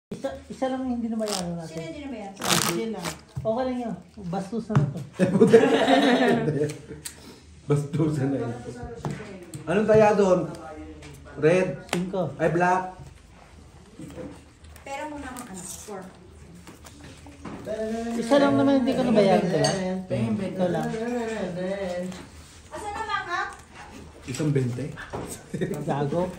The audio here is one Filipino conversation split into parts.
Isa lang yung hindi nabayaran natin. Sino hindi nabayaran? Hindi lang. Okay lang yun. Bastos na ito. Bastusan na ito. Anong taya doon? Red? 5. Ay, black? Pero muna akong ano, 4. Isa lang naman hindi ko nabayaran sila. Ito lang. Asan naman ka? Isang 20? Gago.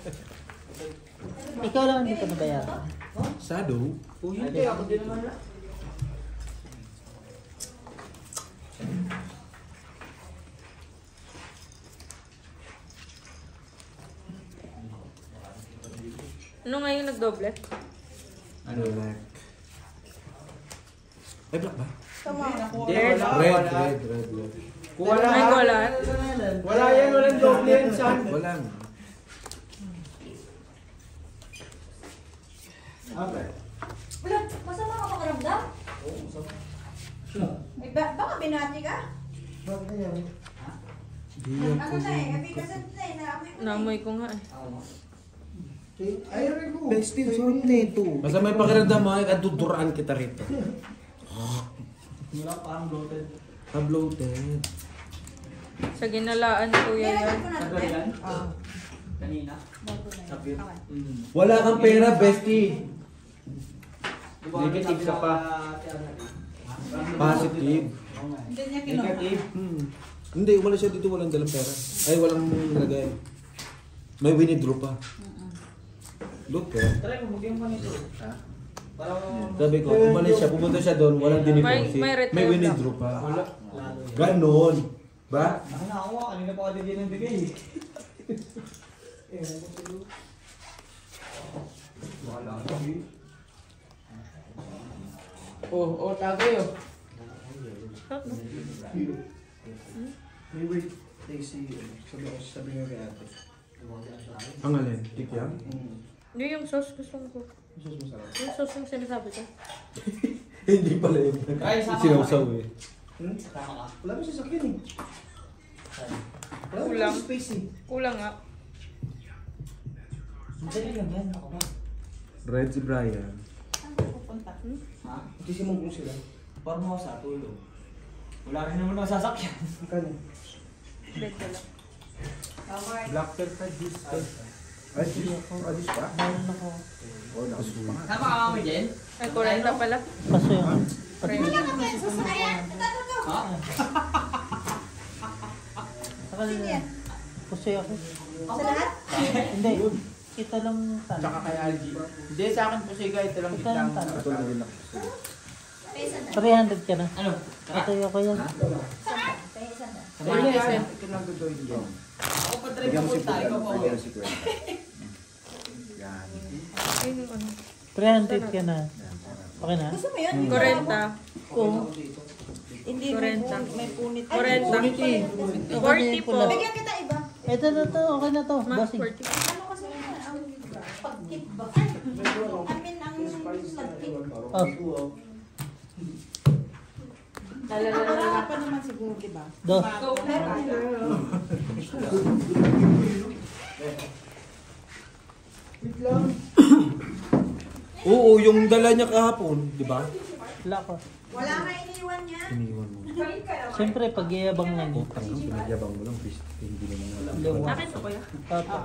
Ikaw lang hindi ko nabayaran. Shadow? Hindi, ako din naman lang. Ano nga yung nagdoble? Ano? Black. Ay, black ba? Tama. Hindi, Red. wala. Red. Kung wala Ay, ka, wala. wala yan, walang doble yan, son. Wala nga. Okay. Wala, masama ka makaramdam? Oo, masama. Baka binati ka? Hindi yan Ano po. na eh, happy ka na eh, naamoy ko na eh. Naamoy ko nga eh. Bestie, sarap na ito. Basta may pakiramdam mo, ay kaduduraan kita rito. Wala, parang bloated. Bloated. Sa ginalaan ko yan. Nilagay ko na Tagal ito. yan? Kanina? Bago na yun. Sapir. Okay. Wala kang pera, bestie. Negative ka pa. Positive. Hindi niya kinuha. Negative. Hindi, wala siya dito, walang dalang pera. Ay, walang nilagay. May winidraw pa. Look eh. Try mo, bugyan mo nito. Parang... Sabi ko, umalis siya, pumunta siya doon, walang diniposit. May red May tape winidraw pa. Wala. Ganon. Ba? Ako na ako, kanina pa ako din ng bigay. Wala ka. Oh, tagay oh. May wait, Daisy, sabi nga kay ate. Ang alin? Tikyam? Hindi yung sauce gusto ko. Sus masarap. Yung sauce yung sinasabi ko. Hindi pala yun. Ay, sama ka. Sinawsaw eh. Tama ka. Wala mo sasakyan eh. Wala mo Kulang. space eh. Kulang nga. Madali lang yan, ako ba? Red si Brian. Saan ka pupunta? Ha? Kasi mo kung sila. Parang mo sa tulog. Wala rin naman ang sasakyan. Kano? Bet ko lang. Alright. Black pepper juice. Ay, adis pa? Meron ako. Oh, nakus pa nga. Tama ka kami, Jen? Ay, 40 pala. Paso yung... Wala ka pesos na yan. Ito. Ha? Sino yan? Pasoy ako. Sa lahat? Hindi. Kita lang talo. Tsaka kay Algie. Hindi, sa akin po siya ito lang Kita lang kitang... talo. Ito na din ako. Pesa na. 300 ka na. Ano? Pasoy ako yan. Saan? Pesa na. Sabay niya yan. Ito lang gagawin dyan. Ako pa try Bigyan mo si pupunta, ikaw pa Bigyan mo uwi. si Kwenta. Yan. Ay, yung ano. 300 ka na. Okay na? Gusto mo yun? 40. Oo. Hindi, 40. may punit. 40. Punit eh. Ito na yung 40 po. pula. Bigyan kita iba. Ito na to. Okay na to. Ma, Bossing. 40. Ano kasi ang pag-tip ba? Ay, amin ang pag-tip. Oh. Wala pa naman siguro, di ba? Dos. Oo, yung dala niya kahapon, di ba? Wala ko. Wala nga iniwan niya. Iniwan mo. Siyempre, pag-iabang lang yun. Utang lang, pinagyabang mo lang, please. Hindi naman alam. Liwa. Akin to kuya. Toto.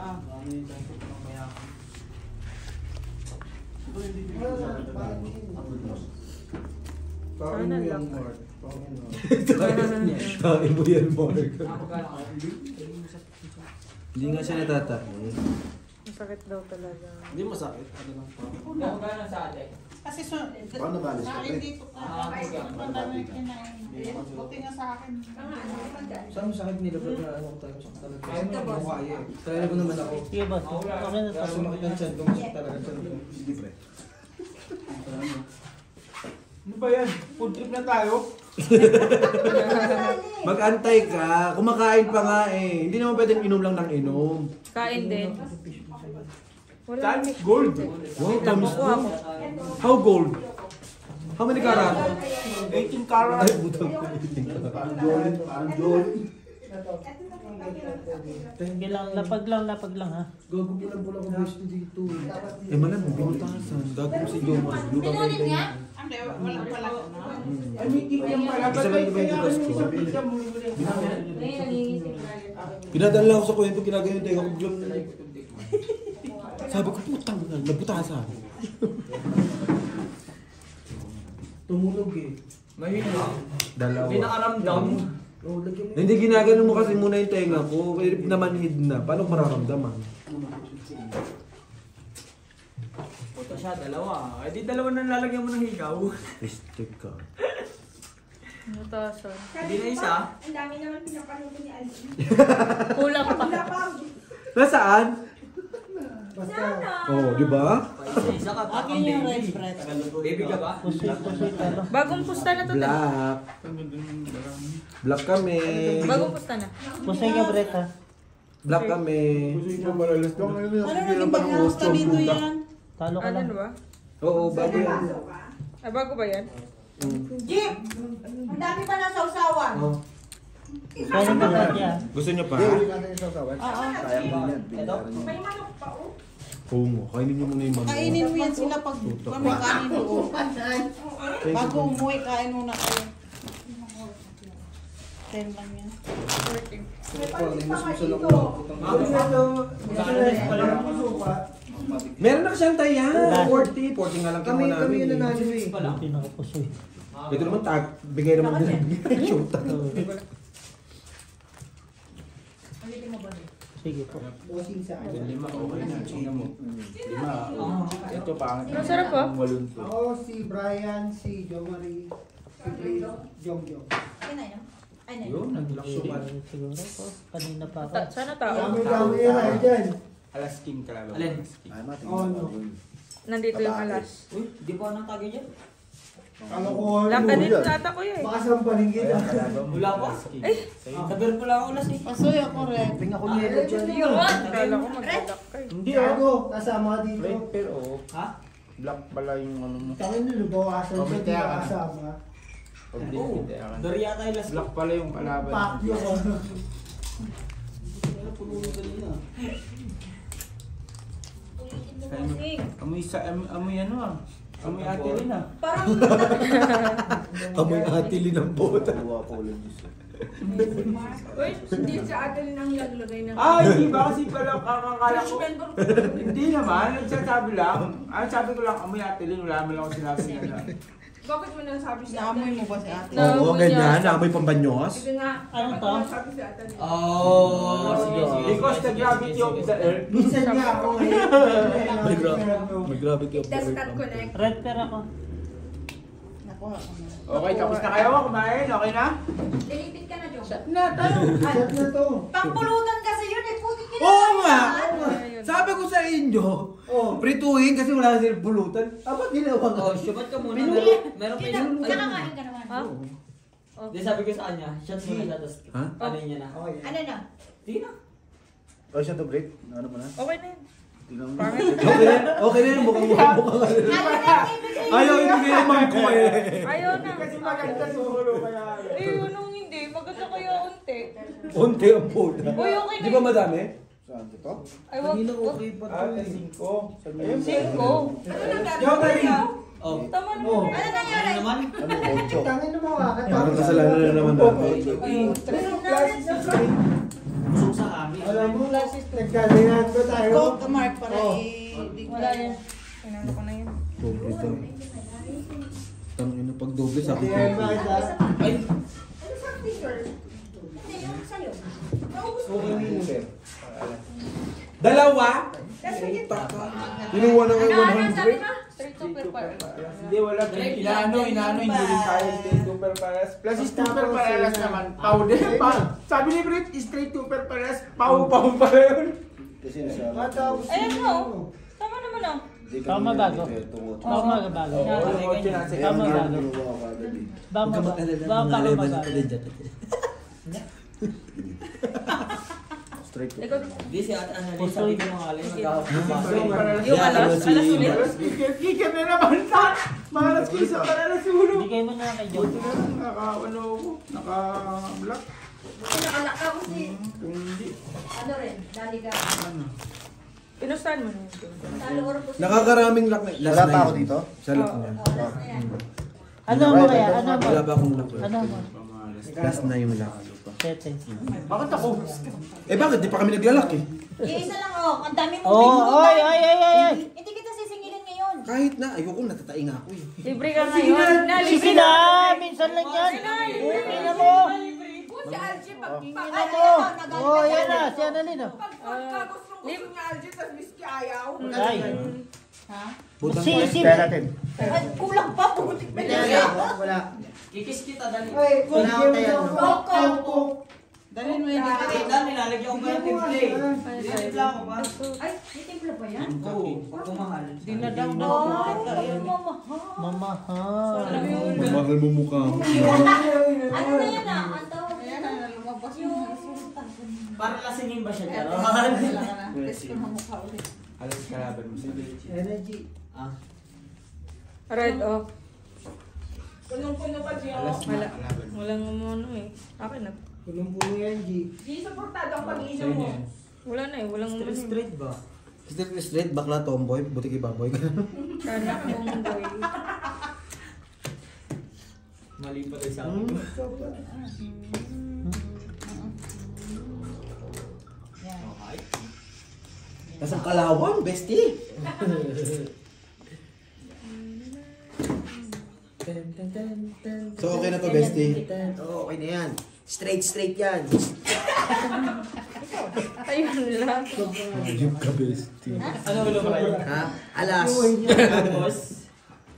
Sana lang. Kain mo yan, Mark. Ako gano'n ka. Hindi nga siya natatain. Masakit daw talaga. Hindi masakit. Ano lang pa. Ako gano'n sa ate. Kasi Paano ba alis ka? dito Ah, ay, okay. ang dami kinain. Buti nga sa akin. Saan mo sakit nila? Ba't na ano ko tayo? Sakit talaga. Kaya mo na, boss. Kaya eh. Kaya ko naman ako. Sige boss. Okay na to. Kaso makita ng chan ko, masakit talaga chan ko. Libre. Ano ba yan? Food trip na tayo? Mag-antay ka, kumakain pa nga eh. Hindi naman pwedeng inom lang ng inom. Kain din. Wala. Saan? Gold. Wow, tamis mo. How gold? How many karat? 18 karat. Ay, butang ko. Parang Jolin, parang Jolin. Sige lang, lapag lang ha. Gago pulang-pula ko guys dito. Eh malamang, binutasan. Gagawin si Jomar. Pinulit niya? Hindi, wala pala. Ay, may kikiam pala. Isa lang yung butas ko. Ngayon, nangingisip na. Pinadala ako sa kwento, ginagawa yung tenga ko biglang... Sabi ko, putang na, nabutasan. Tumulog eh. Mahina. Dalawa. Hindi nakaramdam. Oh, lagyan mo. Hindi ginagano mo kasi muna yung tenga ko, eh, namanhid na. Paano ko mararamdaman? Puta siya, dalawa. Eh di dalawa na lalagyan mo ng higaw. Stick ka. Natasan. Hindi na isa. Ang dami naman pinapanood ni Alvin. Kulang pa. Wala pa. Nasaan? Basta. Oh, di ba? Isa ka pa. Akin yung red bread. Baby ka ba? Pusoy, talo. Bagong pusta na to. Black. Black kami. Bagong pusta na. Pusoy ka bread ha. Black kami. Ano naging pag-hosta dito yan? Talo ka Ano lang. ba? Oo, bago yan. Ah, bago ba yan? Jeep! Ang dami pa na sausawan. Oh. Kaya pa niya. Gusto niyo pa? Oo. May manok pa, oh. Oo mo. Kainin niyo muna yung manok. Kainin mo yan sila pag kami kanin doon. Bago umuwi, kain muna kayo. 10 lang yan. May panis pa nga dito. Meron na siyang taya. 40. 40 nga lang Kami kinuha namin. yung eh. nanalo eh. Buti na pusoy. Ito naman bigay naman din. Shoot. Sige po. Bossing sa akin. Ang sarap po. Ako, si Brian, si Jomari, si Grace, Jom. Yan na yun. Ay, na Yun, naglaksyon. Siguro po. Kanina pa ako. Sana tao. Dami yan ay dyan. Alas king ka lang. Alin? Oh, no. Nandito yung alas. Uy, di pa ako nang tagay dyan. Kalokohan Laka mo. din nata ko yun. Baka sampaling kita. Wala pa. Sabihin ko lang ako ulas eh. Pasoy ako rin. Tingnan ko nilo dyan. Kala ko magdadak kayo. Hindi ako, kasama ka dito. Pero Ha? black pala yung ano mo. Tangin nyo, bawasan Oh, siya, may di kaya ba ka. kasama? Pag di Oo. kita ka. Dari yata yung last Black pala yung kalaban. Pak yun. Amoy sa amoy ano ah. Amoy ate rin ah. Parang Amoy atilin ng bota. Uy, hindi sa atin ang laglagay ng... Ah, hindi ba kasi pala kakakala ko. Hindi naman, nagsasabi lang. Ah, sabi ko lang amoy ate rin, wala man lang ako sinabi na. Bakit mo nasabi sa Naamoy mo ba si ate? Oo, ganyan. Naamoy pambanyos. Sige nga. Ano to? Sabi sa atin. Oh, sige, sige. Because the gravity of the earth. Minsan niya ako ngayon. May gravity of the Does earth. not connect. Red pair ako. Nakuha ko na. Okay, tapos na kayo kumain? Okay na? Dilipid ka na, Jom. Shot na to. Pangpulutan kasi yun eh. Puti ka Oo nga! Ayun. Sabi ko sa inyo, Oh. prituhin kasi wala silang pulutan. Aba, ginawa ka. Oh, syubat ka muna. Pinuli. Meron pa yun. Nakakain ka naman. Ha? Hindi, sabi ko sa kanya, shot mo na siya, tapos Ha? ano niya na. Ano na? Hindi na. O siya to break? Ano mo na? Okay na yun. Tingnan mo. Pangit. Okay na yun, mukhang Ayaw na ibigay. Ayaw ibigay yung mangko eh. Ayaw na. Kasi maganda siguro kaya. Eh, anong hindi? Maganda kaya unti. Unti ang puta. Uy, okay na Di ba yun. madami? Saan to? Ay, wag. Wag. pa Ah, 5. Ayun, 5. Ano nangyari? Jomari. Oh. Tama na. Oh. Ano nangyari? Ano naman? Tangin na mga ka. Parang kasalanan na naman natin. Busog sa kami. Alam mo, nagkalihan ko tayo. Go, Mark, para Oh. Wala yan. Inano ko na yun. Doble daw. Tangin na pag doble sa Hindi ay makita. Ay, Ano sa sticker? Hindi, yung sa'yo. Naubos mo. Dalawa? Kasi Kinuha na kayo ano sabi 100? mo? Straight to prepare. Hindi, wala. Inaano, hindi rin tayo straight super pares. Plus super pares naman. Pau din. Sabi ni Brit, straight super pares. Pau pa rin. Matapos Ayan mo. Tama naman ah. Tama bago. Tama bago. Tama bago. Tama bago. Ikaw, hindi si Ate Annalyn, sabi ko mga alin, yung alas ulit. Kikir na naman sa malas ko sa parelas ulo. Bigay mo na kay John. Naka-ano ako, naka-black. Nakalaka ko si... Ano rin, dali ka. Pinustahan mo na yun. Talo or po. Nakakaraming lock na. Wala pa ako dito? Sa lock na yan. Oras na yan. Ano mo kaya? Ano mo? Wala pa akong lock. Ano mo? Last na yung lock. Sete. Bakit ako? Eh bakit? Di pa kami naglalak eh. Isa lang oh, ang dami mo. Oh, ay. Hindi kita sisingilin ngayon. Kahit na, ayoko natataing ako eh. Libre ka ngayon. Sige na! Minsan lang yan! Okay na mo! Si Algie, pag Tingin na mo! Oh, yan na! Si Annalyn oh. Libre nga, Algie, tapos miski ayaw. Ay! Ha? Si Kaya natin. Ay, kulang pa. Putik pa Wala. Kikis kita, dali. Wala ako tayo. Dalhin mo yung Kita, nilalagyan ko ba yung temple? Tinitimpla ko ba? Ay, may templo ba yan? Oo, pag kumahal. Dinadaw na Oh, ako. mamahal. Mamahal. Mamahal mo mukha mo. Ano na yan ah? Ang tawag Ayan na na, lumabas yung... yung... Para lasingin ba siya? Eto, Garon? wala ka na. Test ko na mukha ulit. Alas kalaban mo. Energy. Ah, Red, oh. Punong-puno pa siya. Wala. Walang umano eh. Akin na. Punong-puno yan, G. Di supportado ang pag-inom mo. Wala na eh. Walang umano. straight ba? Straight, bakla, tomboy, butik ibamboy. Anak mong boy. Mali pa tayo sa akin. Okay. Kasang kalawang, bestie. So okay na to, bestie. Oo, okay na yan. Straight yan. Ayun lang. Yung ka, bestie. Ano ulo ba yun? Ha? Alas. Tapos,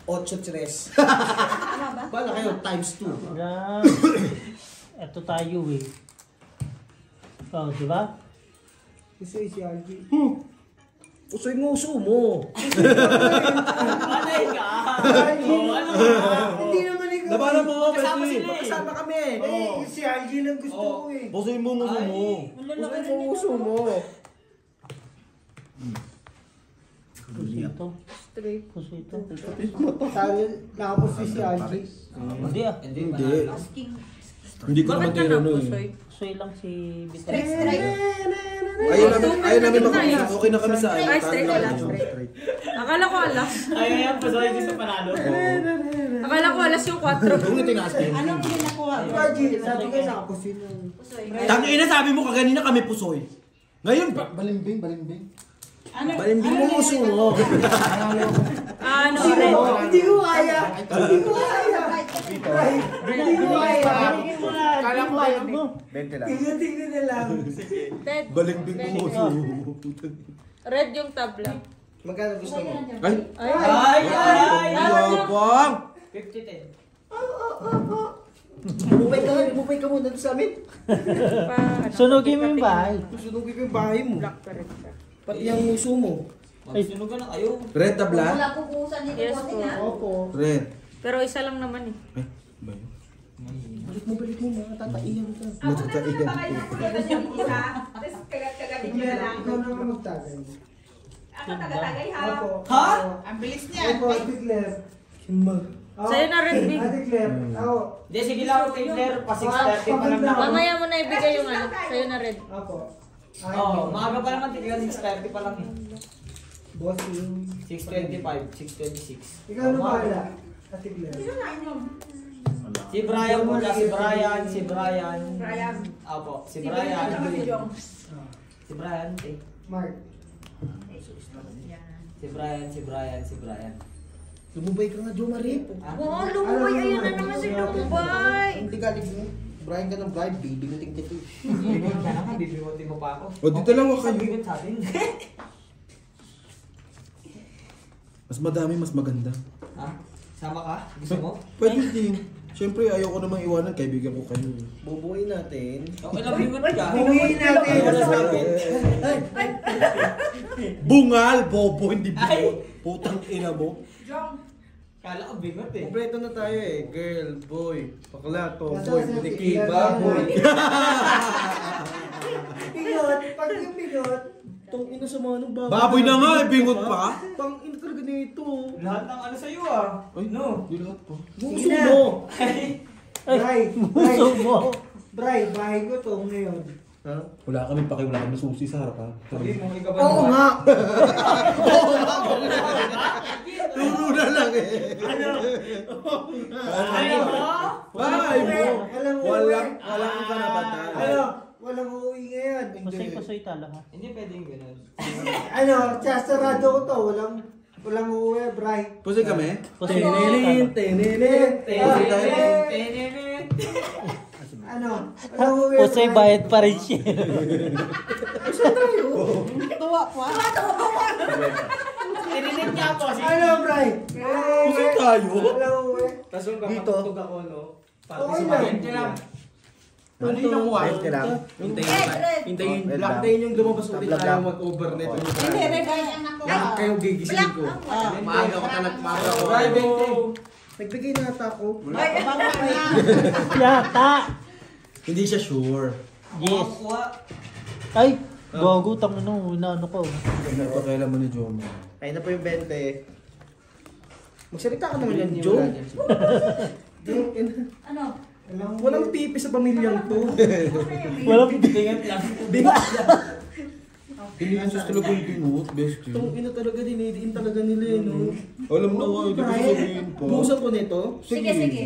8-3. Ano ba? Bala kayo, times 2. Yan. Ito tayo eh. Oh, di ba? Kasi si Algie. Usoy mo, uso mo. anay ka! Oo, ano ka? Hindi naman ikaw. Labanan mo nga, Kasama bestie. sila eh. Kasama kami. Si Algie lang gusto ko eh. Pusoy mo, nguso mo. Usoy mo, uso mo. Puso ito. Straight. Puso ito. Sabi, nakapos si Algie. Hindi ah. Hindi. Asking. Hindi ko naman Bakit ka tayo na ano pusoy? eh. Pusoy lang si Bito. Straight. Ayaw namin makapos. Okay na kami sa Ay, straight wala. Straight. Akala ko alas. Ayaw yan, pasaway din sa panalo. Akala ko alas yung 4. Kung tinaas na yun. Anong pinakuha? Algie, sabi ko nakapos yun. Pusoy. Tangina, sabi mo kaganina kami pusoy. Ngayon, balimbing. Balimbing mo uso mo. Ano, red? Hindi ko kaya. Hindi ko kaya. Hindi ko kaya. Kala ko bayad mo. 20 lang. Tingnan na lang. Red. Balimbing mo uso. Red yung tab lang. Magkano gusto mo? Ay, Ay! yabang. 50-10. Bumay ka muna doon sa amin. Sunugin mo yung bahay. Susunugin ko yung bahay mo. Black pa red ka. Pati yung uso mo. Magsunugan na kayo. Red tabla? Wala ko kusan dito Yes, konti po. na. Opo. Red. Pero isa lang naman eh. Ay, ba yun? Balik mo, mga tataiyan ka. Matataiyan. Tapos kagat-kagatin nyo na lang. Ikaw na magtagay. Ako taga-tagay ha. Opo. Ha? Ang bilis niya. Opo, Ate Claire. Sa'yo na red big. Ate Claire. Ako. Hindi, sige lang, Taylor. Pa 6:30 pa lang naman. Mamaya mo na ibigay yung ano. Sa'yo na red. Ako. Oo, maaga pa naman, tignan 6:30 pa lang eh. Boss yung... 6:25, 6:26. Ikaw na bahala. Ate Claire. Si Brian muna, si Brian. Brian. Opo, si Si Brian. Brian. Si Brian, eh. Mark. Si Brian. Lumubay ka nga, Jo Marie. Oo, lumubay. Ayun na naman si lumubay. Hindi galing mo. Brian ka ng Brian, baby mo tingtito. Bibigyan ka naman, bibigyan mo pa ako. O, dito lang ako kayo. Sabihin sa atin. Mas madami, mas maganda. Ha? Sama ka? Gusto mo? Pwede din. Siyempre, ayoko namang iwanan. Kaibigan ko kayo. Bubuhay natin. Okay lang, bingot ka. Bubuhay natin. Wala sa akin. Bungal, bobo, hindi bungal. Putang ina mo. Jong. Kala ko bingot eh. Kompleto na tayo eh. Girl, boy, bakla, tomboy, Nasa- butiki, nasa- baboy. Pinot, pag yung pinot, tong ina sa mga nung baboy. Baboy na nga, bingot pa. Tang ina talaga nito. Lahat ng ano sa'yo ah. Ay, No. di lahat pa. Buso mo. Ay, Bray, muso mo. Bray, bahay ko to ngayon. Ha? Wala kami paki, wala kami susi sa harapan. Sabi mo, ikaw ba Oo naman? nga! Turo na lang eh. Ayaw mo? Bahay mo. Walang Walang uuwi. karapatan. Walang uuwi ngayon. Pasoy-pasoy tala ha. Hindi pwedeng gano'n. Sasarado ko to. Walang uuwi, Bray. Pusay kami? Pasoy-pasoy Walang uuwi, Pasoy bayad pa rin siya. Tuwa pa. Tinilit niya po. Bray? Pusay tayo? Walang uuwi. Tapos kung Dito. kapatugtog ako, no? Pati Okay si lang. Magente lang. Ano yung nakuha? Hintayin. Hintayin yung lumabas ulit tayo mag-overnet. Hindi, red Ang nakuha. Yan, kayo gigising ko. Maaga ko talaga, maaga ko. Ay, Bente. Nagbigay na ata ako. Yata! Hindi siya sure. Yes. Ay! Gago, tang ano, inaano ko. Ano pa kailan mo ni Jomo? Ayun na po yung 20. Magsalita ka naman yan, Joe. Ano? Walang pipi sa pamilyang to. Walang Tingin lang. Hindi yung sus talaga yung binut, bestie. Itong ina talaga, dinidiin talaga nila eh, no? Alam na nga, hindi ko sabihin pa. Buhusan ko nito. Sige. Sige.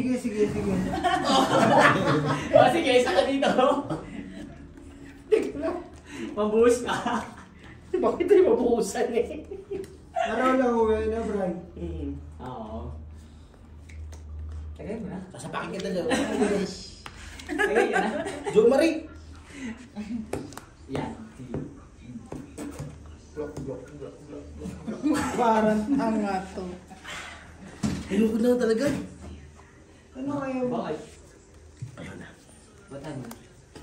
O sige, isa ka dito. Mabuhos ka. Bakit tayo mabuhusan eh? Walang uuwi na, Bray. Oo. Tagay mo na. Sasapakin kita daw. Tagay ka na. Joe Marie! Yan. Parang tanga to. Ayoko na talaga. Ano kayo? Bakit? Ba't ano?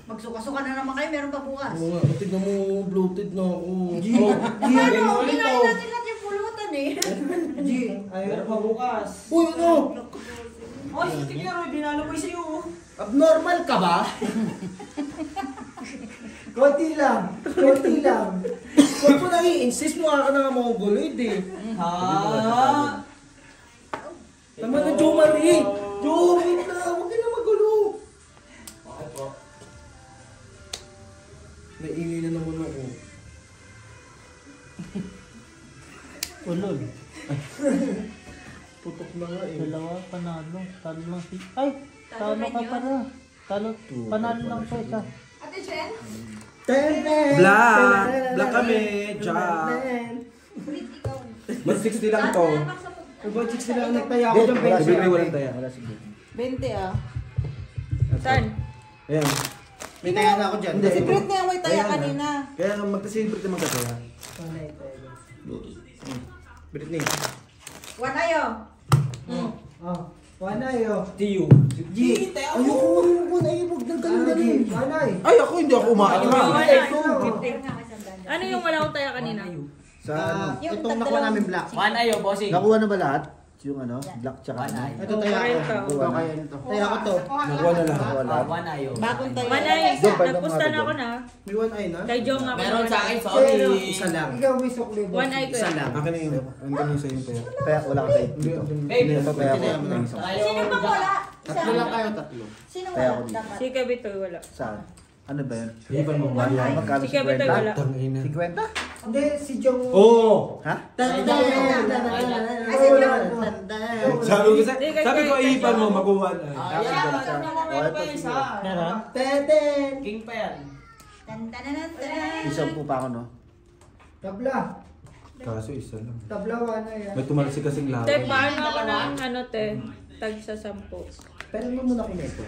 Magsuka-suka na naman kayo, meron pa bukas. Oo nga, tignan mo, bloated na ako. Ano, kinain natin lahat yung pulutan eh. G, Meron pa bukas. Uy, ano? Ay, sige Roy, dinalo ko sa'yo. Abnormal ka ba? konti lang. Huwag mo nang i-insist, mukha ka na nga mongoloid eh. Ha? Naman na Joe Marie! Joe, wait na! Huwag ka na magulo! Okay po. Naingay na naman ako. Ulol. Putok na nga eh. Dalawa, panalo. Talo lang si... Ay! Talo ka pala. Talo. Panalo lang pa isa. Ate Chen? Black kami, Jack. Ulit ikaw. 160 lang to. About 6 nila ang nagtaya ako dyan, Wala, Bessie. sige, walang taya. Wala, sige. 20 ah. Saan? Ayan. May taya na ako dyan. Hindi. Secret na yung may taya Ayan, kanina. Kaya magka-celebrate naman ka kaya. Britney. One ayo. Oh, wanay oh. Tiyo. G. Ayoko mo na ibog ng ganun. Wanay. Ay, ako hindi ako umaatras. Ano yung wala akong taya kanina? Sa ano? Yung Itong nakuha namin black. One ayo, bossing. Nakuha na ba lahat? Yung ano? Black tsaka One ano? ayo. Ito taya ko. Nakuha na. Taya ko to. Nakuha na lahat. One ayo. Bagong taya. Manay, Doon, balik mo nagpusta nga na to, ako na. May one eye na? Kay Jong ako. Meron sa akin, Pero, sorry. Isa lang. Ikaw may sukli ba? One eye ko Isa yan. lang. Akin na yung, andun yung sa'yo yung taya. Kaya wala ka tayo dito. Babe, Ito taya ko. Ito May isa. tayo. Sino bang wala? Tatlo lang kayo, tatlo. Sino Kaya wala? ako dito. Dapat. Si Kabitoy wala. Saan? Ano ba yun? Iban mo ba? One eye. Magkano Si Kabitoy wala. Tangina. 50? Hindi, si Jong. Oo! Ha? Sabi ko sa, Hindi, kay- sabi ko kay- iban mo, makuha na. Ayan, meron pa isa. Meron? Teten. King pa yan. Tan-tan-tan-tan. Isang po pa ako, no? Tabla. Kaso isa lang. Tabla, wanay ah. May tumalsik kasing Te, laban. paano ako ng ano te? Tag sa 10. Pero mo muna ko nito.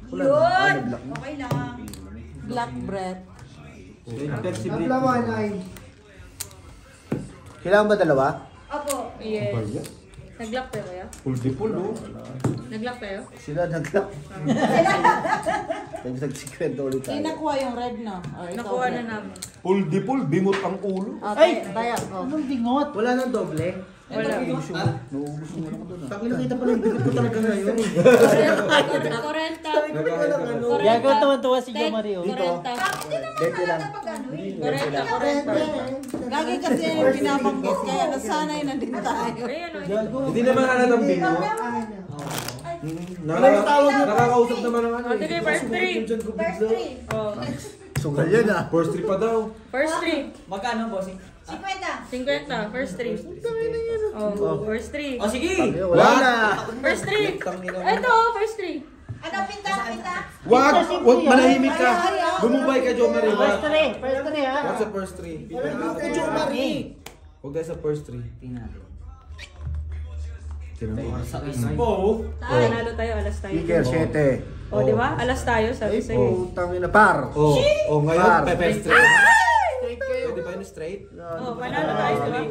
Wala Yun. na. Ano, black mo? Okay lang. Black bread. Pepsi Tabla, Blade. wanay. Kailangan ba dalawa? Opo. Yes. Baya. Nag-lock tayo kaya? Full de full, oh. Nag-lock tayo? Sila nag-lock. Tapos nag-secret ulit tayo. Hindi nakuha yung red na. Or ikaw, Nakuha na red. namin. Full de full, bingot ang ulo. Ay! Taya ko. Anong bingot? Wala nang doble. Wala. Nauubos mo lang ako doon. Taki nakita pa lang yung bigot ko talaga ngayon. 40. Yago tuwan-tuwa si Jo Mario. 40. Bente lang. 40. Lagi kasi yung pinabanggit kaya nasanay na din tayo. Ayan o. Yago. Hindi naman halatang bingot. Ay, Nakakausap naman ng ano. O, sige, first three. First three. Oh, Sugal yan ah. First trip pa daw. first three. Magkano, bossing? 50. 50, first three. Oh, first three. O, sige! Wala na. First three. Ito, first three. Ano, pinta? Wag manahimik ka. Lumubay ka, Jo Marie. First three ha. What's the first three? Jo Marie. Huwag tayo sa first three. Tingnan. Oh, nanalo tayo, alas tayo. Speaker, 7. O, di ba? Alas tayo, sabi sa'yo. Putang ina, par. Ngayon, Par. first straight. Pwede ba yun straight? Oh, panalo tayo, di ba?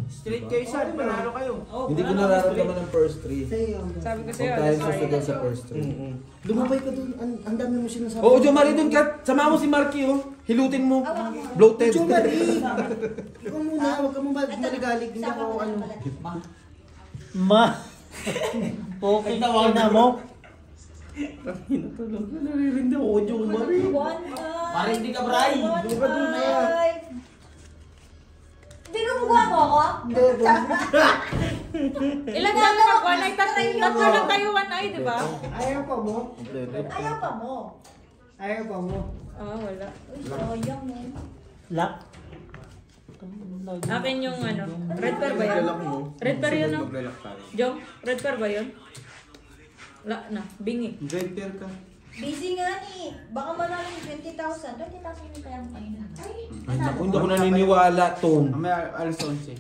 Straight kayo saan, panalo kayo. Hindi ko nararamdaman ng first three. Sabi ko Huwag sa'yo, tayo alas tayo. susunod sa first three. Lumabay ka dun. Ang dami mo sinasabi. Oo, Jo Marie, dun ka. Sama mo si Marky, oh. Hilutin mo. Bloated. Jo Marie. Ikaw muna, huwag ka mo maligalig. Hindi ako ano. Ma. Okay na mo. Naririnig ako, Jo Marie. Parang hindi ka, Bray. Doon ka dun na yan. Binumuha mo ako? Ilan na lang one eye? Tatlo lang tayo one eye, di ba? Ayaw pa mo? Ayaw pa mo. Ayaw pa mo? Ah, wala. Uy, sayang mo. Lock. Akin yung ano, red pear ba yan? Red pear yun, no? Jom, red pear ba yun? Wala na, bingi. Red pair ka. Busy nga ni. Baka manalo yung 20,000. 20,000 yung kaya mo kanina. Ay, naku, hindi ako naniniwala, Tom. Mamaya alas 11.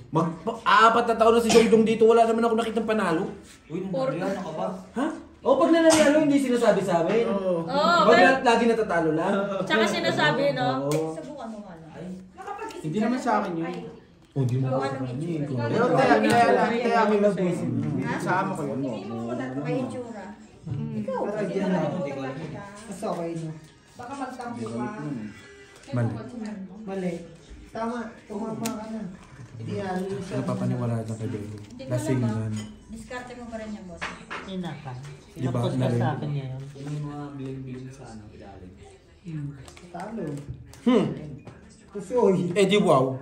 Apat na taon na si Jong dito, wala naman ako nakitang panalo. Uy, nangyari ka ba? Ha? O, pag nananalo, hindi sinasabi sa amin. Oo, Pag pero, lagi natatalo lang. tsaka sinasabi, no? Oo. Subukan mo nga lang. Hindi naman sa akin yun. O, di mo Ano ba? yung itsura? Pero kaya kami mag-visit. Kasama ko yun. Tingin mo muna ito kay itsura. Ikaw, kasi Mas okay no? baka magtampo ka. Mali. Mali. Tama. Tumama ka na. Hindi yan. Napapaniwala na kay Belo. Lasing yan. Diskarte mo pa rin yung boss. Inakan. Di ba? Tapos ka sa akin yan. Yung mga biling-biling sa ano, ilalim. Talo. Hmm. Pusoy. Eh di wow.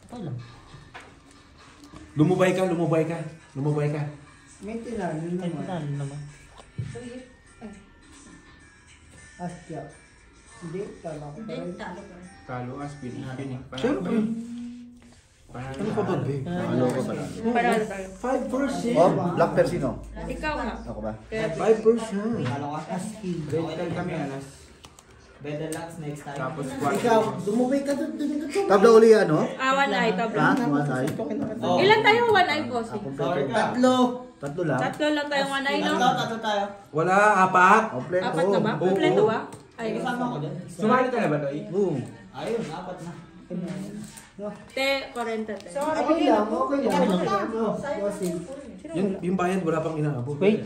Wala. Lumubay ka, lumubay ka. Lumubay ka. May tinalo Ay, naman. panalo naman. Asya. Hindi. Talo ko pa Hindi, rin. talo pa rin. Talo as pinig. Siyempre. Ano pa ba, babe? Ano ko pala? Panalo tayo. 5%. Oh, black pear sino? Ikaw nga. Ako ba? Kaya, 5%. Ano ka? Red card kami alas. Better luck next time. Tapos Ikaw, lumubay ka dun. Dun ka dun. Tabla uli ano? one eye, tabla. Ha? One eye? Oh. Ilan tayo one eye, bossing? Sorry ka. Tatlo. Tatlo lang? Tatlo lang tayong one eye, no? Tatlo tayo. Wala, apat. Kompleto. Apat na ba? Oo. Kompleto ba? Ay, Kasama ko dyan. Sumali ka na ba, Toy? Oo. Ayun, apat na. te, 40 te. Okay lang. Okay lang. Ano? Sayang Bossing. yung full. Yung bayad, wala pang inaabot. Wait.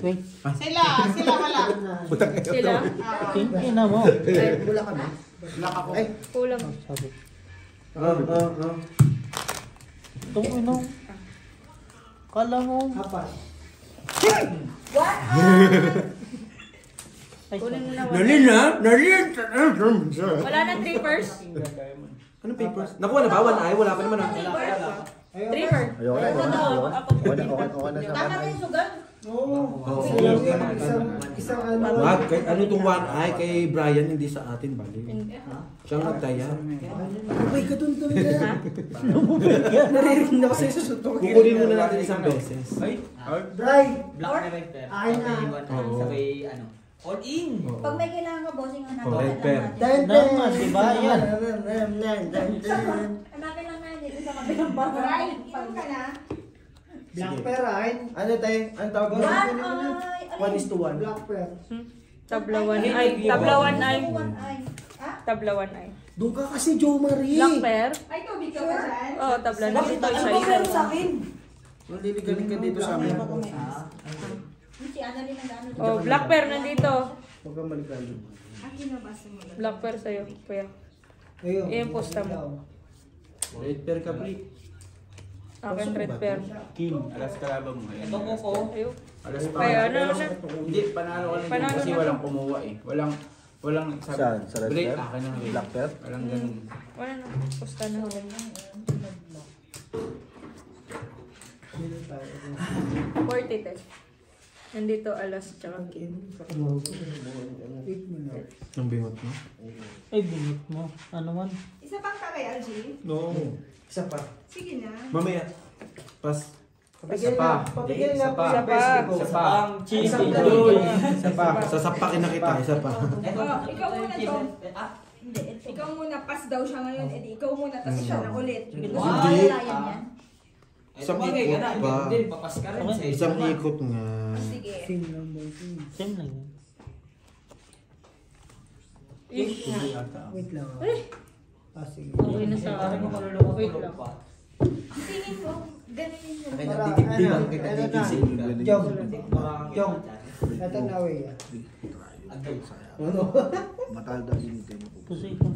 Sila wala. Sila? Tingin mo. Ay, Wala kami. Black ako. Ay. kulang. Sabi. Ah. Itong ino. Kala mo. Apat. Ay, Kunin mo na one. Nalin na? Nalin! Wala na trippers? Anong papers? Nakuha na ba? One eye? Wala pa naman ah. Tripper. Ayoko na. Ayoko na. Okay na sa Tama na yung sugal. Oo. Oo. Isang ano. Wag, ano itong one eye kay Brian, hindi sa atin, bali. Siyang nagtaya. Lumubay ka dun. Ha? Naririnig ako sa'yo sa sutok. Kukunin muna natin isang beses. Ay, Dry. Black na red pair. Akin na. Oo. Sabay, ano. All in. Pag may kailangan ka, bossing, hanapin Oh, red lang pair. natin. Naman, di ba? Yan. Hanapin lang natin dito sa kabilang bahay. Pag ka na. Black pear, akin. Ano tayo? Ano tawag? One eye. 1:1. Black pear. Tabla one eye. Tabla one eye. One eye. Ha? Tabla one eye. Doon ka kasi, Jo Marie. Black pair? Ay, tubig ka ba dyan? Oo, tabla na dito isa. Naliligaling ka dito sa amin. Si Annalyn ang ano. Oh, black pair nandito. Huwag kang maligaling. Black pair sa'yo, kuya. Ayun. Yung posta mo. Red pair ka, Bri. Akin red pair. Kim, alas kalaban mo. Ito ko ko. Ayun. Alas pa. Kaya ano na? Hindi, panalo ka na din Panalo kasi na. walang kumuha eh. Walang sabi. Saan? Sa red Break, pair? akin na rin. Black pear? Walang ganun. Wala na. Posta na huli. 40 test. Nandito alas tsaka Kim. Ang bingot mo? Ay, binit mo. Ano man? Isa pang kagay, LG? No. Isa pa. Sige na. Mamaya. Pas. Papigil na. Papigil na. Isa pa. Isa pa. Ang cheesy. Isa pa. Sasapakin na kita. Isa pa. Ikaw muna to. Hindi, ikaw muna. Pass daw siya ngayon. Edi ikaw muna, tapos siya na ulit. Hindi. Isang ikot pa. Hindi, papas ka rin sa Isang ikot nga. Sige. Same lang yun. Wait lang. Sige. Okay na sa akin. Wait lang. Tingin mo, ganun yung Kaya nagdidibdiban kita gigising yung ganun. Jong. Ito na way. Matalda din ito. Pusoy ko.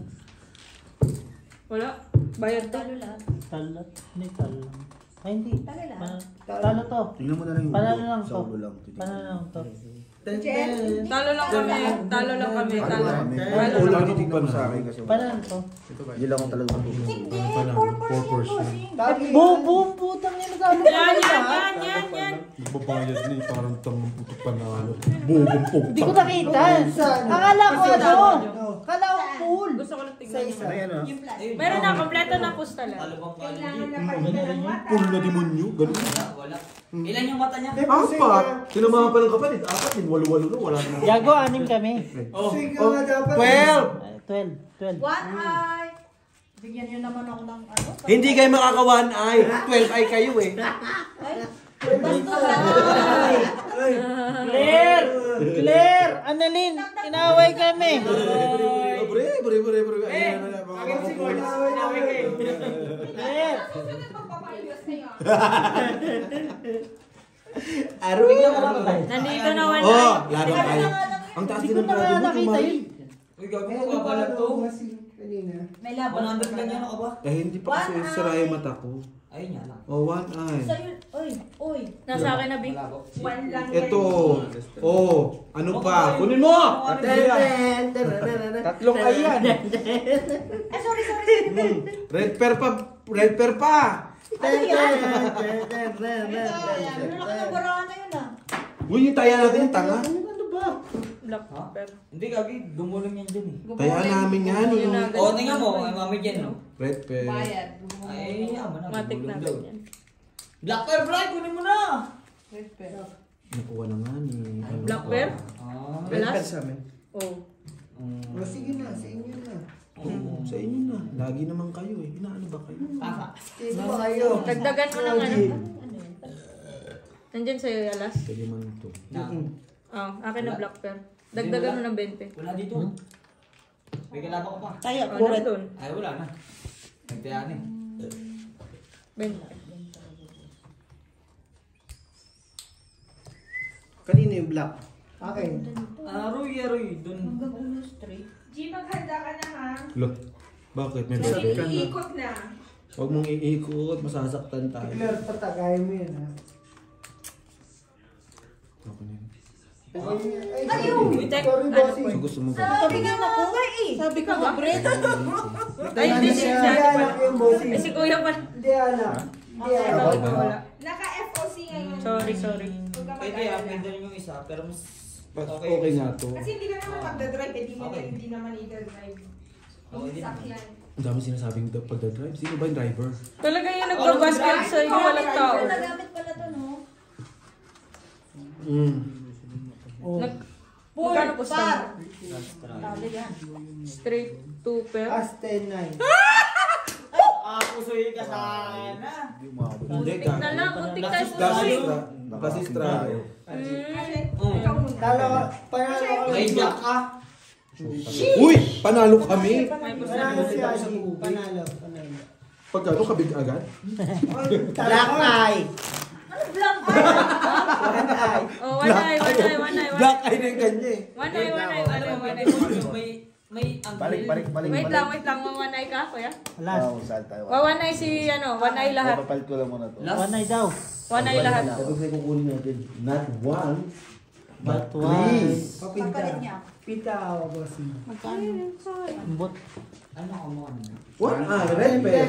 Wala. Bayad to. talo lang. Talat. Hindi, talo lang. Ay, hindi. Talo lang. Talo to. Tingnan mo na lang yung Panalo lang sa to. ulo lang. Panalo lang to. Jen? Talo lang kami. Talo lang kami. Talo. Talo Ulo lang. lang titignan sa akin kasi. Panalo to. Yun lang ang talagang Hindi, Panalo. 4% Dati. Boom, putang nila talo. Yan. Magbabayad ni parang tamang puto panalo. Bubong po. Hindi ko nakita. Akala ko ano. Akala ko pool. Gusto ko lang tignan Isa. yung yung plastic. meron na. Kompleto na postala. Kailangan na pakita ng mata. Pool na demonyo. Ganun. Wala. Ilan yung mata niya? Apat. Sinamahan pa ng kapalit. Apat din. Walo-walo na. Wala naman. Yago, 6 kami. Sige nga dapat. 12. One eye. Bigyan niyo naman ako ng ano. Hindi kayo makaka-1 eye. 12 eye kayo eh. Basta lang. Claire! Annalyn! Inaway kami! Bre. Bakit si Gord? Sinabi kayo. Claire! Susunod magpapaliwas kayo. Nandito na one Oh, eye. laban tayo. Ang taas din Hindi ko ng na grado mo, nakita Mari. yun. Uy, gago ko pala to. Kanina. May laban. 100 lang yan ako ba? Eh, hindi pa kasi sira yung mata ko. Ayun nga lang. Oh, 1 eye. Sa'yo, uy. Nasa akin na, Bing. Wala ko. One lang yan. Ito. Oh, ano pa? Kunin mo! Tatlong ay yan. Ah, sorry. Red pair pa. Red pair pa. Ano yan? Ito, yan. Ano ka ng baraan na yun ah. Uy, yung taya natin yung tanga. Black pepper. Hindi, gagi. Dumulong yan dyan eh. Taya namin yan eh. Oo, tingnan mo. Ay, mami dyan, no? Red pair. Bayad. Ay, yaman na. Matik na dumulong daw. ganyan. Black Bear, Bri, kunin mo na! Nakuha na nga ni. Black bear? Ah. Red pen sa amin. Oh. Oh, sige na. Sa inyo na. Sa inyo na. Lagi naman kayo eh. Inaano ba kayo? Sino ba kayo? Dagdagan mo ng ano. Nandyan sa'yo, Alas. Pwede man ito. Oh, akin na black pear. Dagdagan mo ng 20. Wala dito. May kalaban ko pa. Kaya, Oh, kuret. nandun. Ay, wala na. Nagtayaan eh. 20. Kanina yung black. Akin. Aroy. Dun. Hanggang ulo straight. G, maghanda ka na ha. Lo. Bakit? May Kasi birthday? iikot na. Huwag mong iikot. Masasaktan tayo. Claire, patagay mo yun ha. Ako na yun. Ayun! Tek, Sorry, ano bossing. po? So gusto mo ba? Sabi nga ako eh. Sabi ko nga, Brett. Ay, hindi si Hindi Ate anak pala. yung bossing. Ay, si Kuya pala. Hindi anak. Hindi Ay, anak. bakit wala? Naka-FOC ngayon. Sorry. Huwag ka Pwede mag-alala. ah, pwede rin yung isa, pero mas Okay nga to. Kasi hindi ka naman magdadrive, Okay. hindi naman i-drive. Okay din. Sakyan. Ang dami sinasabing pagdadrive. Sino ba yung driver? Talaga yung nagbabasket sa inyo, walang tao. Nagamit pala to, no? Magkano po Par. stand? Talo yan. Straight to pair. As 10-9. pusuhin ka sana. Hindi Muntik na lang, muntik tayo Plus pusoy. extra. Plus extra. Kasi, ikaw muna. Talo, panalo ko May lang. jack ka. Uy! Panalo kami! Panalo si Aji. Panalo. Pagkano kabig agad? Black eye. Ano blank eye? Oh, one eye. Black eye na yung kanya eh. One eye. May Balik. Wait lang, one eye ka, kuya? Last. Saan tayo? One eye si, one eye lahat. Papalit ko lang muna to. One eye daw. One eye lahat. Tapos ay kukunin natin. Not one, But why? Papalit niya. Pita o bossing. Magkano? Ambot. What? Red pen.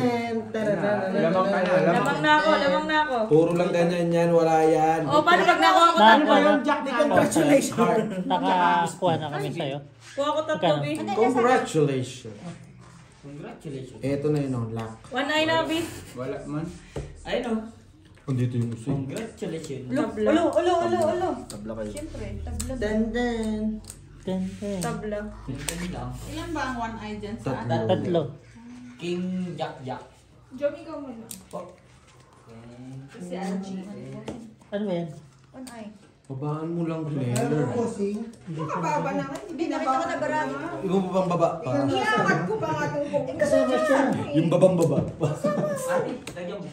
Lamang ka na, Lamang na ako. Puro lang ganyan yan, wala yan. O, paano pag nakuha ko Ano tatlo? ba Jack, congratulations. Nakakuha na kami sa'yo. Kuha ko tatlo, B. Congratulations. Congratulations. Ito na yun, lock. One eye na, B. Wala man. Ayun o. Andito yung uso. Congratulations. Tabla. Ulo. Tabla kayo. Siyempre, tabla. Ten. Tabla. Tingnan lang. Ilan ba ang one eye dyan sa Tatlo. Tatlo. King Jack. Jom, ikaw muna. Si Angie. Ano ba yan? one eye? Babaan mo lang, Ano Blair. bossing? Nakababa naman. Hindi, nakita ko na barami. Ikaw ba bang baba pa? Iangat ko pa nga itong kong. Kasama siya. Yung babang baba pa. Ate, lagyan mo.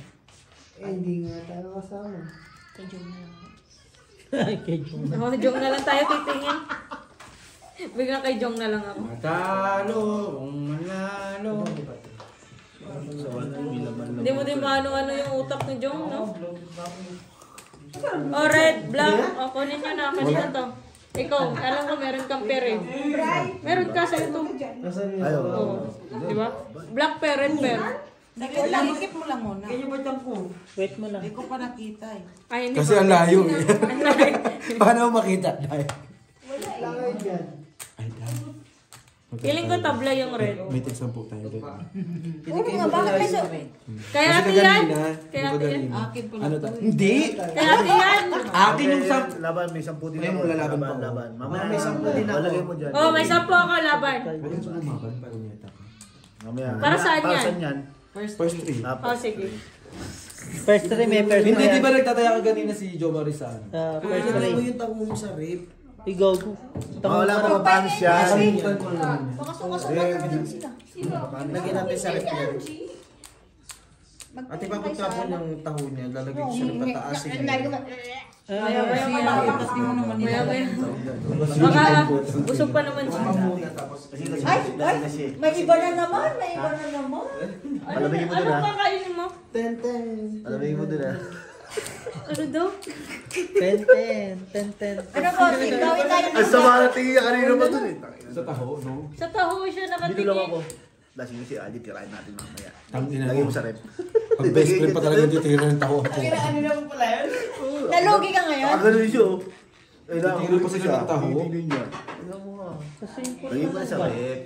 Hindi nga tayo kasama. Ay, kay Jong. Oh, Jong na lang tayo titingin. Bigla kay Jong na lang ako. Matalo, kung manalo. Hindi mo din maano-ano yung utak ni Jong, no? Oh, red, black. O, kunin nyo na. Kanina to. Ikaw, alam ko meron kang pere. Meron ka sa ito. Ayaw. Oo. Di ba? Black pair, red pair. Sige lang, ikip mo lang muna. Kaya ba dyan ko? Wait mo lang. Hindi ko pa nakita eh. Ay, hindi Kasi pa. ang layo eh. Ang layo. Paano mo makita? Dahil. Langay dyan. Ay, dahil. Feeling ko tabla yung red. May tigsampu tayo doon. Oo nga, bakit may so? Kaya Kasi ate yan. kanina, Kaya di ba ate yan. kanina? Akin pala Ano to. ta? Hindi! Kaya ate yan. Akin yung sam... Laban, may 10 din Ngayon ako. mo lalaban pa ako. Laban. Mamaya May 10 din ako. Lalagay mo dyan. Oh, may 10 ako laban. Huwag mo lumaban. Punyeta ka. Mamaya. Para saan Para yan? saan yan? First three. Oh, sige. First three, may first Hindi, three. di ba nagtataya ka kanina si Joe Marisan? First three. yung tango mo sa rip. Ikaw. Wala pa papanis yan. Kalimutan ko na naman yan. Baka suka-suka na lang sila. Lagyan natin sa rip. Angie? Ate, bakit tapon yung taho niya? Lalagyan ko siya ng pataasin. Maya, maya, maya. Tapos di mo naman Maya, maya. nila. Baka busog pa naman siya. Ay, may iba na naman, may iba na naman. Palamigin mo dun Anong ah. kakainin mo? Ten. Palamigin mo dun ah. Ano daw? Ten. Ano ba, gawin tayo Ang sama na tingin niya kanina pa dun eh. Sa taho, no? Sa taho siya Dito lang nakatingin. ako. Lasing si Aldi, tirahin natin mamaya. Tangina Lagay mo. mo sa rep. Ang best friend pa talaga titira ng taho ako. Nalugi ka ngayon? Ang ganun siya oh. Eh, Titira pa sila ng taho. Tinitingnan niya. Lagay mo na sa rep.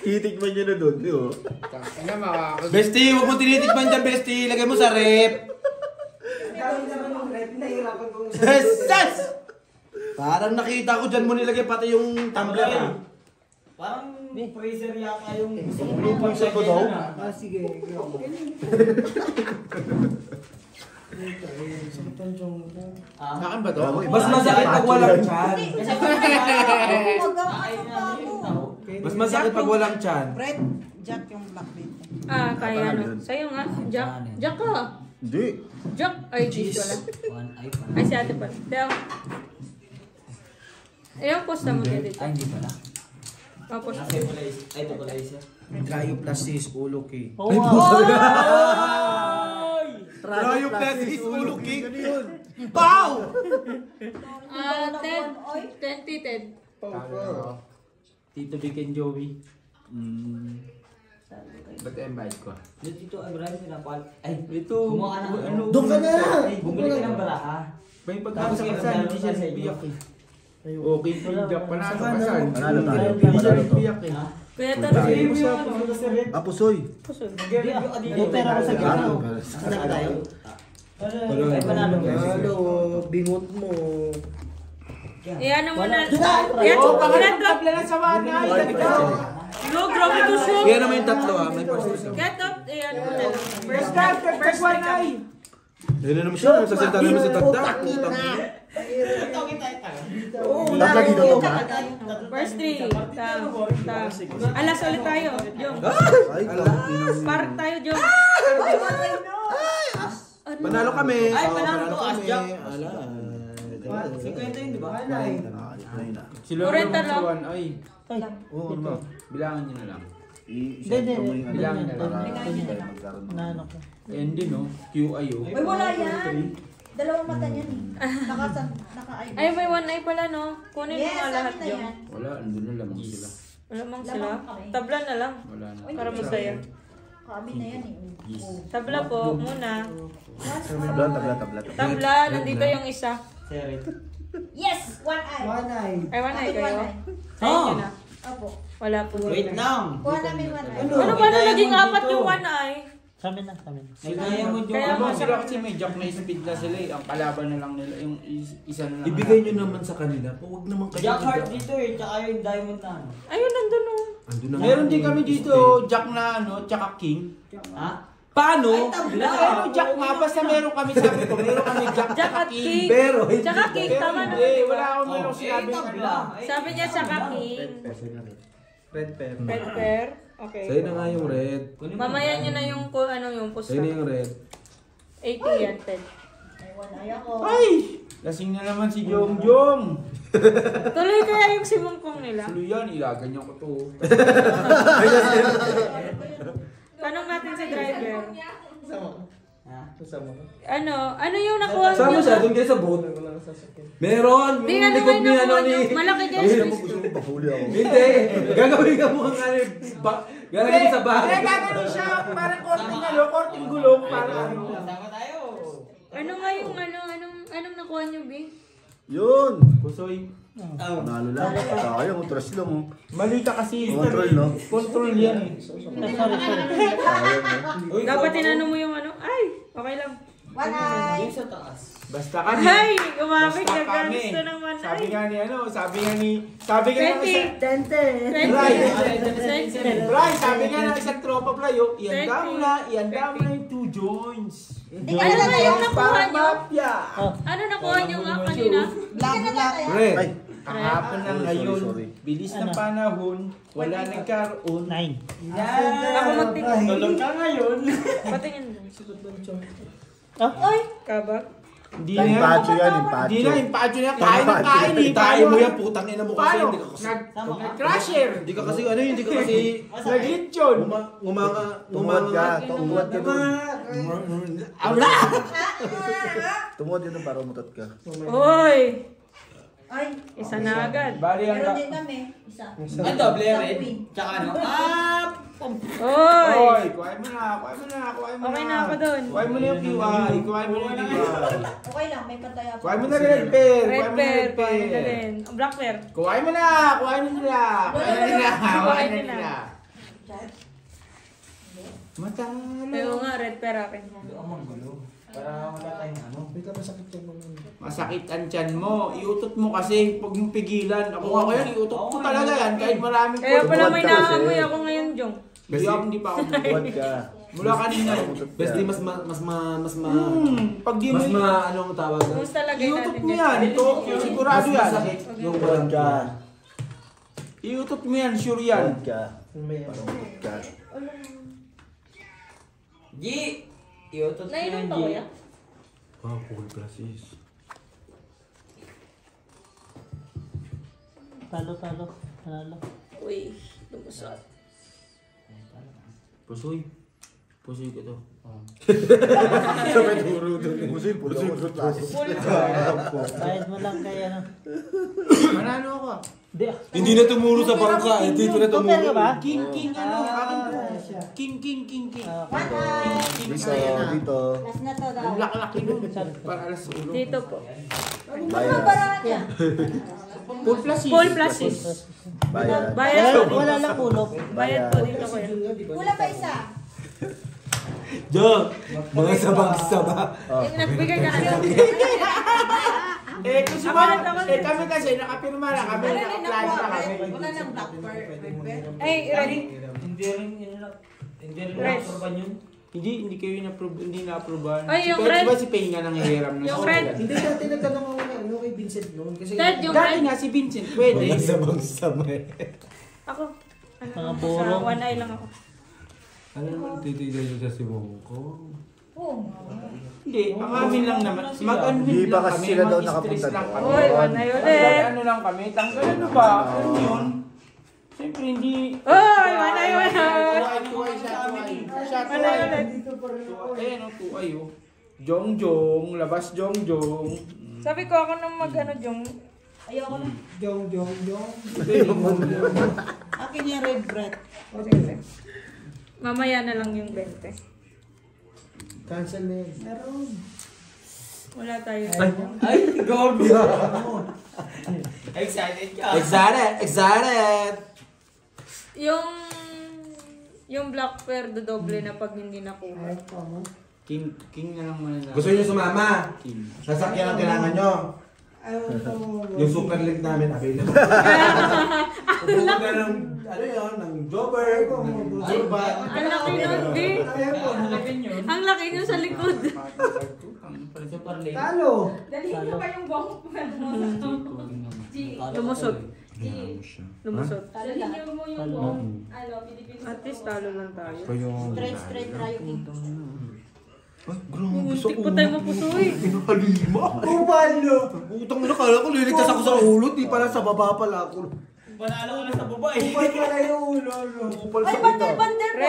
Titikman niya na doon, di oh. Ano makakag... Bestie, huwag mo tinitikman dyan, Bestie. Lagay mo sa rep. Yes! Parang nakita ko dyan mo nilagay pati yung tumbler ah. Parang freezer yata yung... Lupang sa ko daw. Sige. Saan ba to? Mas masakit pag walang tiyan. Kasi Magawa ka pa ako. Mas masakit pag walang tiyan. Red, Jack yung black dito. Ah, kaya ano. Sa'yo nga. Jack. Jack ka. Hindi. Jack. Ay, cheese wala. Ay, si ate pala. Deo. Ayun, posta mo dito. hindi pala. Tapos. Ay, ito pala isa. Cryoplastis ulo key. Oo nga. Rayo Plastis Ulo King. Pow! 10. Tito Vic and Joey. Ba't invite ko? Dito, ay marami pinapal. Ay, Ito. kumuha ka ng ano. Doon ka na! Ay, bumili ka ng baraha. May Tapos pagkakasakitan, hindi siya sa inyo. biyak eh. Okay, Jack, panalo ka saan? Panalo tayo. Hindi siya Panalo to. biyak eh. Kuya Taro. Pusoy. May pera ko sa gano'n. Kasama tayo. Ay, panalo. Ano, bingot mo. Iyan mo na. Wala. Iyan Oh, mo pangalan na. tabla lang sa wanay. No, grabe to siya. Yan naman yung tatlo ah. May first three. Get up. Iyan mo na. First wanay. Yan na naman siya. Nagsasalita naman sa tagda. Tapos lagi dito ba? First 3. Alas ulit tayo. Jom. Ay, kamutin. Park tayo, Jom. Panalo kami. Ay, Oo, panalo to, kami. Jack. Ala. 50 yun, di ba? Ayun na. Sila Kurenta naman sa lang. wanay. Oo, ano ba? Bilangan niyo na lang. Hindi. Bilangin na lang. Naano ko. And din no, QI oh. Ay, wala yan. Dalawang mata niyan eh. Naka-eye. Ay, may one eye pala, no? Kunin mo nga lahat amin na yung. yan. Wala, andun na lamang sila. Wala mang sila. Lamang kami. Tabla na lang. Wala na. Para masaya. Kami na yan eh. Oh. Tabla po, muna. Tabla. Tabla, nandito yung isa. Yes! One eye. Ay, one eye Akin kayo. one eye. Ayun yun na. Opo. Wala po. Wait lang. Kuha namin one eye. Ano ba na naging apat yung one eye? Sa amin na, sa amin. Kaya mo yung Kaya ano nga sila sa- kasi may jack na speed na sila eh. Ang kalaban na lang nila, yung isa na lang. Ibigay nyo naman sa kanila. Huwag naman kayo. Jack heart dito eh, tsaka yung diamond na ano. Ayun, nandun o. Andun na nga. Meron din kami dito, jack na ano, tsaka king. Ha? Paano? Meron jack nga, basta meron kami, sabi ko, meron kami jack Jack tsaka at king. king. Pero, Tsaka king, Pero tama hindi, naman. wala akong meron sinabi ng ano. Sabi niya tsaka king. Red pair. Red pair. Okay. sa'yo na nga yung red. Mamaya niyo na yung ano yung pusta. Sa'yo na yung red. 80 yan, 10. May one eye ako. Ay! Lasing na naman si Jong. Tuloy kaya yung simungkong nila. Tuloy yan, ilaganyan ko to. Tanong natin si driver. Kasama ko. Ano yung nakuha niyo? Sama siya, doon kayo sa boat. Meron! Di, Yung ano likod yung ni ano nakuha ni... niyo? Malaki dyan. Gusto ko pahuli ako. Hindi! Gagawin ka mo ang ano. Gagawin sa bahay. Kaya gagawin siya, parang korting gulong, parang ano. Sama tayo. Ano nga yung anong nakuha niyo, B? Yun! Pusoy. Panalo lang. Sayang, utras lang oh. Mali ka kasi. Control, no? Control yan eh. Sorry. Sayang, no? Dapat tinanong mo yung ano. Ay, okay lang. One eye. Sa taas. Basta kami. Ay, gumamit Basta ka kami. gusto ng one Sabi eye. nga ni ano, sabi nga naman 20. Bray, sabi nga ng isang tropa playo, ianda mo na yung 2 joints. Ano na yung nakuha niyo? Mafia. Ano nakuha niyo nga kanina? Black. Red! Ay, kahapon na ngayon, Sorry. bilis ng panahon, wala nagkaroon. 9. Ako magtingin. Tulog ka ngayon. Patingin mo. Ah? Kabag. Hindi na yan. Impacho yan, Hindi impacho. na, impacho na. Kain ng kain eh. Tayo mo yan, putang ina mo kasi. Paano? Hindi ka kasi... Nag-crusher. Hindi ka kasi ano yun, hindi ka kasi... Nag-lechon. Tumuhad ka. Tumuhad ka doon. Awla! Tumuhad ka doon para umutot ka. Uy! Ay. Isa na agad. Bali ang Meron din kami. Isa. Ang doble red. Queen. Tsaka ano? Uy! Oy, kuhain mo na. Okay na ako dun. Kuhain mo na yung QI. Kuhain mo na yung QI. Okay lang, may pantay ako. Kuhain mo na red pair. Red Kuhain mo na pair. red Paano na pair. din? Black pair. Kuhain mo na. Kuhain mo nila. Kuhain mo nila. Kuhain mo nila. Matalo. Pero nga, red pair akin. Para wala tayong ano. May masakit yan mga Masakit ang tiyan mo. Iutot mo kasi. Huwag mong pigilan. Ako nga kaya, iutot ko talaga yan. Kahit maraming Kaya pala may Tumuhad ka kasi. naamoy ako ngayon, Jong. Hindi pa ako. Tumuhad ka. Mula kanina. Umutot ka. Best di mas Pag di mo mas ano ang tawag doon? Kumusta lagay iutot natin mo dyan? yan. Ito, sigurado Mas yan. masakit yung Tumuhad walang ka. Iutot mo yan, sure yan. Tumuhad ka. may Umutot ka. G! Iutot mo Nainom yan, ba G. kuya? Wow, cool classes. Talo. Panalo. Uy, lumusot. Pusoy. Pusoy ko to. Sabay turo doon. Pusin, pulo ako doon. Bayad mo lang kay ano. Manalo ako. Di. Hindi na tumuro sa bangka. Dito na Hotel ka ba? tumuro. King, ano, akin po. King. One eye. Dito, dito. Last na to daw. Ang laki nun. Para alas ulo. Dito po. Bayad. Barangan niya. Full plus Full pluses. Bayad. Bayad Wala, po. wala lang kulog. Bayad po dito kuya. Kulang pa isa. Jo, mga sabang-saba. Nagbigay ka na. Kung sumama, kami kasi nakapirma na kami. Nakaplano na kami. Wala nang black pair. Ay, ready? Hindi rin na-approvean yun. Hindi kayo na-approvean. Ay, yung Pero red. diba si Payne nga nangihiram na Yung siya? red. Hindi dati nagtanong ako na ano kay Vincent noon. Kasi Dad, yung Dati red. nga si Vincent, pwede. Mga sabang-saba. Ako. Mga burong. Sa one eye lang ako. Ano naman titignan nyo sa sibong ko? Oh. Hindi, pangamin lang naman. Hindi Mag-unmute pa lang kasi kami, sila daw mag-stress nakapunta lang doon. kami. Uy, one eye ulit. Ano lang kami, tanggal ano ba? Ano yun? Siyempre hindi... Uy, one eye, one eye. Tuway, shot, tuway. Shot, One eye tuway. ulit. Ayun, tuway oh. Jongjong, labas Jongjong. Sabi ko ako nang mag-ano, Jong. Ayoko na. Jong. Akin yung red bread. Mamaya na lang yung 20. Cancel na yun. Meron. Wala tayo. Ay, gobi. Excited ka. Excited. Yung black pair dodoble na pag hindi nakuha. King na lang muna na. Gusto nyo sumama? King. Sasakyan ang kailangan nyo. Yung Super League namin available. Pupunta ng, ano yun, ng jobber, ng Zumba. Ang laki nun, di. Ang laki nyo sa likod. Talo. Dalhin mo pa yung buhok mo. Lumusot. Lumusot. Dalhin mo yung buhok. Pilipino. At least talo lang tayo. Straight tayo. Ay, grabe sa Muntik pa tayo mapusoy. Pinakalima. Pumalo. Utang na kala ko, liligtas ako sa ulo, di pala sa baba pala ako. Panalo ka na sa baba eh. Pumalo pala yung ulo. Upal Ay, sa bandel, kita. bandel po.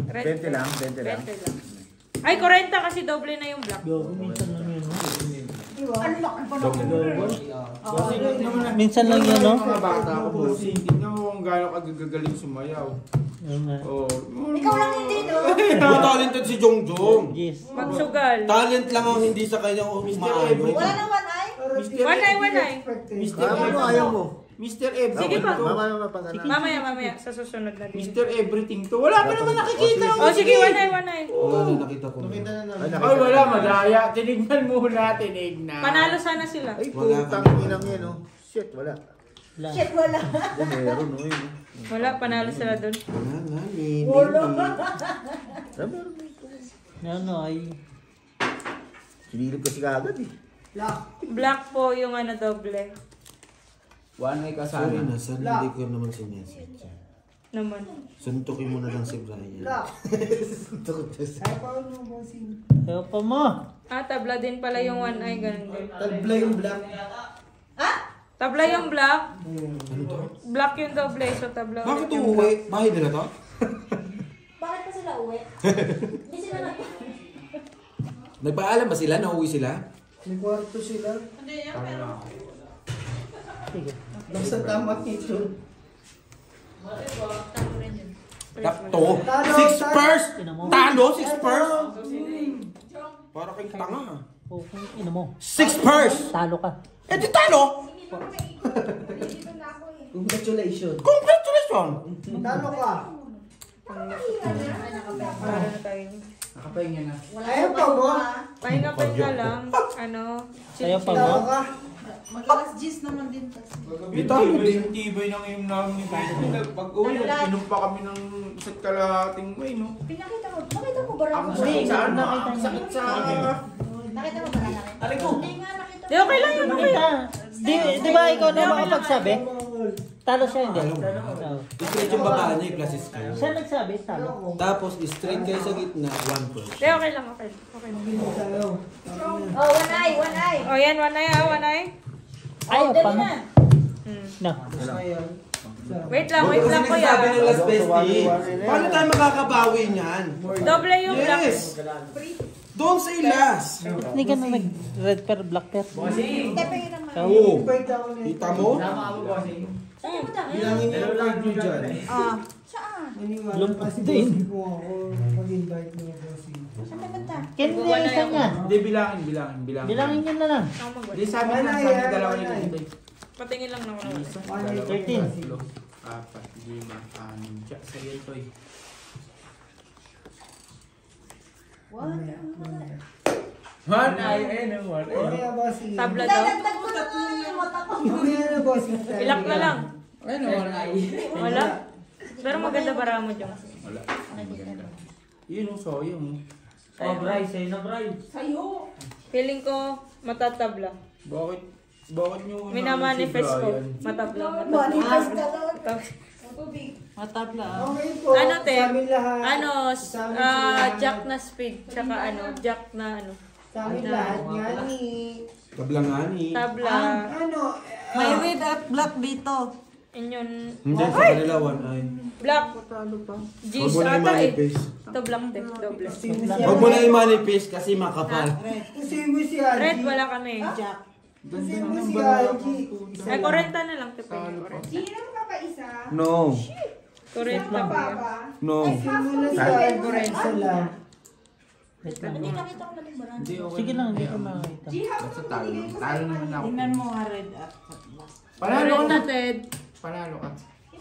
Red. 20 lang, 20 lang. 20 lang. Ay, 40 kasi doble na yung black. Gago, minsan lang yun. no? Ang laki pa naman. Minsan lang yun, no? Mga bata ako, bossing. Tingnan mo kung gaano ka gagaling sumayaw. Ayun nga. Oh. Ikaw lang hindi, no? May talented si Jongjong. Yes. Magsugal. Talent lang ang hindi sa kanya umaayon. Wala nang one eye. One eye. Ayaw mo. Mr. Everything. Sige pa. Mamaya pag Mamaya, sa susunod na din. Mr. Everything to. Wala pa naman nakikita. Oh, sige, one eye. Wala na nakita ko. Nakita na namin. Ay, wala, madaya. Tinignan muna, tinignan. Panalo sana sila. Ay, Wala putang ka. inang yan, oh. Shit, wala. Shit, wala. Meron, oh. Yun. Wala, panalo sila doon. Wala nga, may Ano ay... Sinilip kasi kagad, eh. Black po yung ano doble. One eye ka Sorry sana. na, saan hindi ko naman sinesadya. Naman. Suntukin mo na lang si Brian. Ayaw pa mo. Tabla din pala yung one eye, ganun din. Tabla yung black. Tabla yung black. Ano to? Black yung doble, so tabla Bakit ulit yung uuwi? Bahay nila to? Bakit pa sila uwi? Hindi sila nag... Nagpaalam ba sila? Nauwi sila? May kwarto sila. Sige. Basta tama ito. Takto. 6 pers! Talo, 6 pers! Para kayong tanga ah. Oh, ino mo. 6 pers! Talo ka. Eh di talo! Congratulations. Congratulations! Talo ka. Para na tayo. Nakapahinga na. Ayaw pa mo. Pahinga lang. Ano? Ayaw pa Talo mo. ka. Mag-alas 10 naman din kasi. Tibay ng iyong namin ni Pedro. Pag-uwi, inom pa kami ng isa't kalahating way, no? Pinakita mo ba Ang lang? sakit sa ano? Ang sakit sa... Nakita mo ba lang namin? Aray ko! Hindi nga nakita. Di, okay lang yun. Okay lang. Di ba ikaw na makapagsabi? Talo siya, hindi? Oo. Straight yung baba niya, plus kayo. Siya nagsabi, talo. Tapos straight kayo sa gitna, 1 pers. Di, okay lang. Okay lang. Oh, one eye. Oh, yan. One eye. Ayaw pa mo. No. Wait lang kuya. Sabi ng last bestie, paano tayo makakabawi niyan? Doble yung black. Yes! Doon sa ilas! Hindi ka na nag-red pair, black pair. Oo. Kita mo? Saan mo tayo? Bilangin niyo yung card niyo dyan. Saan? Lumpot din. Mag-invite mo yung bossing. Saan napunta? Hindi yung isa niya. Hindi, bilangin. Bilangin niya na lang. Ako mag-wait. Hindi, sabi na, sabi dalawa ni Tito. Patingin lang ako. Isa, 13. 2, 4, 5, 6, 7. Sa'yo ito eh. One eye, one eye. Kaya bossing. Tabla to. Dadagdag ko na yung mata ko. Kaya na bossing. Ilak na lang. Ano, one eye? Wala. Pero maganda para mo dyan. Wala. Yun yung soyo mo. Oh, Bryce, sa'yo na Bryce. Sa'yo. Feeling ko matatabla. Bakit nyo Minamanifest ko. Matabla. Manifest ka lang. Matabla. Okay po. Ano te? Sa amin lahat. Ano? Sa amin lahat. Jack na speed. Tsaka ano? Jack na ano? Sa amin lahat. Nga ni. Kablangani. Tabla. Ano? May red at black dito. Inyon. Hindi, sa kanila 1 eye. Black. Patalo pa. G Huwag mo na ata eh. i-manifest. Ito black te. Doble. Huwag mo na i-manifest kasi makapal. Kasi mo si Angie. Red wala kami. Jack. Kasi Ganda mo ng si balak. Angie. Ay, 40 na lang te. 40. Gino ka pa isa? No. 40 pa ba? No. Kasi mo na si Angie. Isa lang. Hindi, nakita ko lang yung barang. Hindi, okay. Sige lang, hindi ko makakita. Basta talo. Talo naman ako. Tingnan mo nga red at Panalo ka na. 40 Ted. Panalo ka.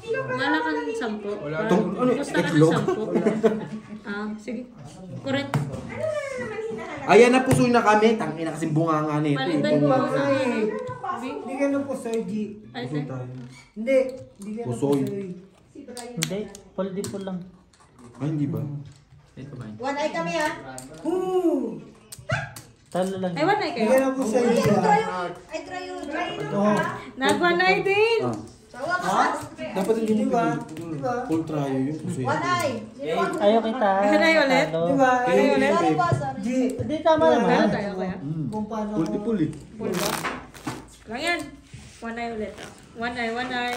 Wala ka ng 10. Wala. Ano, Gusto ka ng itlog? 10. Sige. 40. Ayan na, pusoy na kami. Tangina kasing bunganga nito. Palitan Itong- mo. Hindi ka na po Sir G. Ay, Pusoy sir. tayo. Hindi. Hindi ka na po Pusoy. Sir G. Hindi, paldipol lang. Ay, hindi ba? Ito ba? One eye kami ha. Talo lang. Ay, wanay Hindi ka kayo. na po Sir G. I try you. Nagwanay din. Ah. Sawa ka sa. Dapat yung Diba? full trio yung pusoy. One eye. Ayaw kita. Hanay ulit? Talo. Diba? Ay, ulit. Sorry ba, sorry. G. Hindi, tama Meron naman. tayo kaya. Kung paano Multiple eh. Full ba? Lang yan. One eye ulit. One eye, one eye.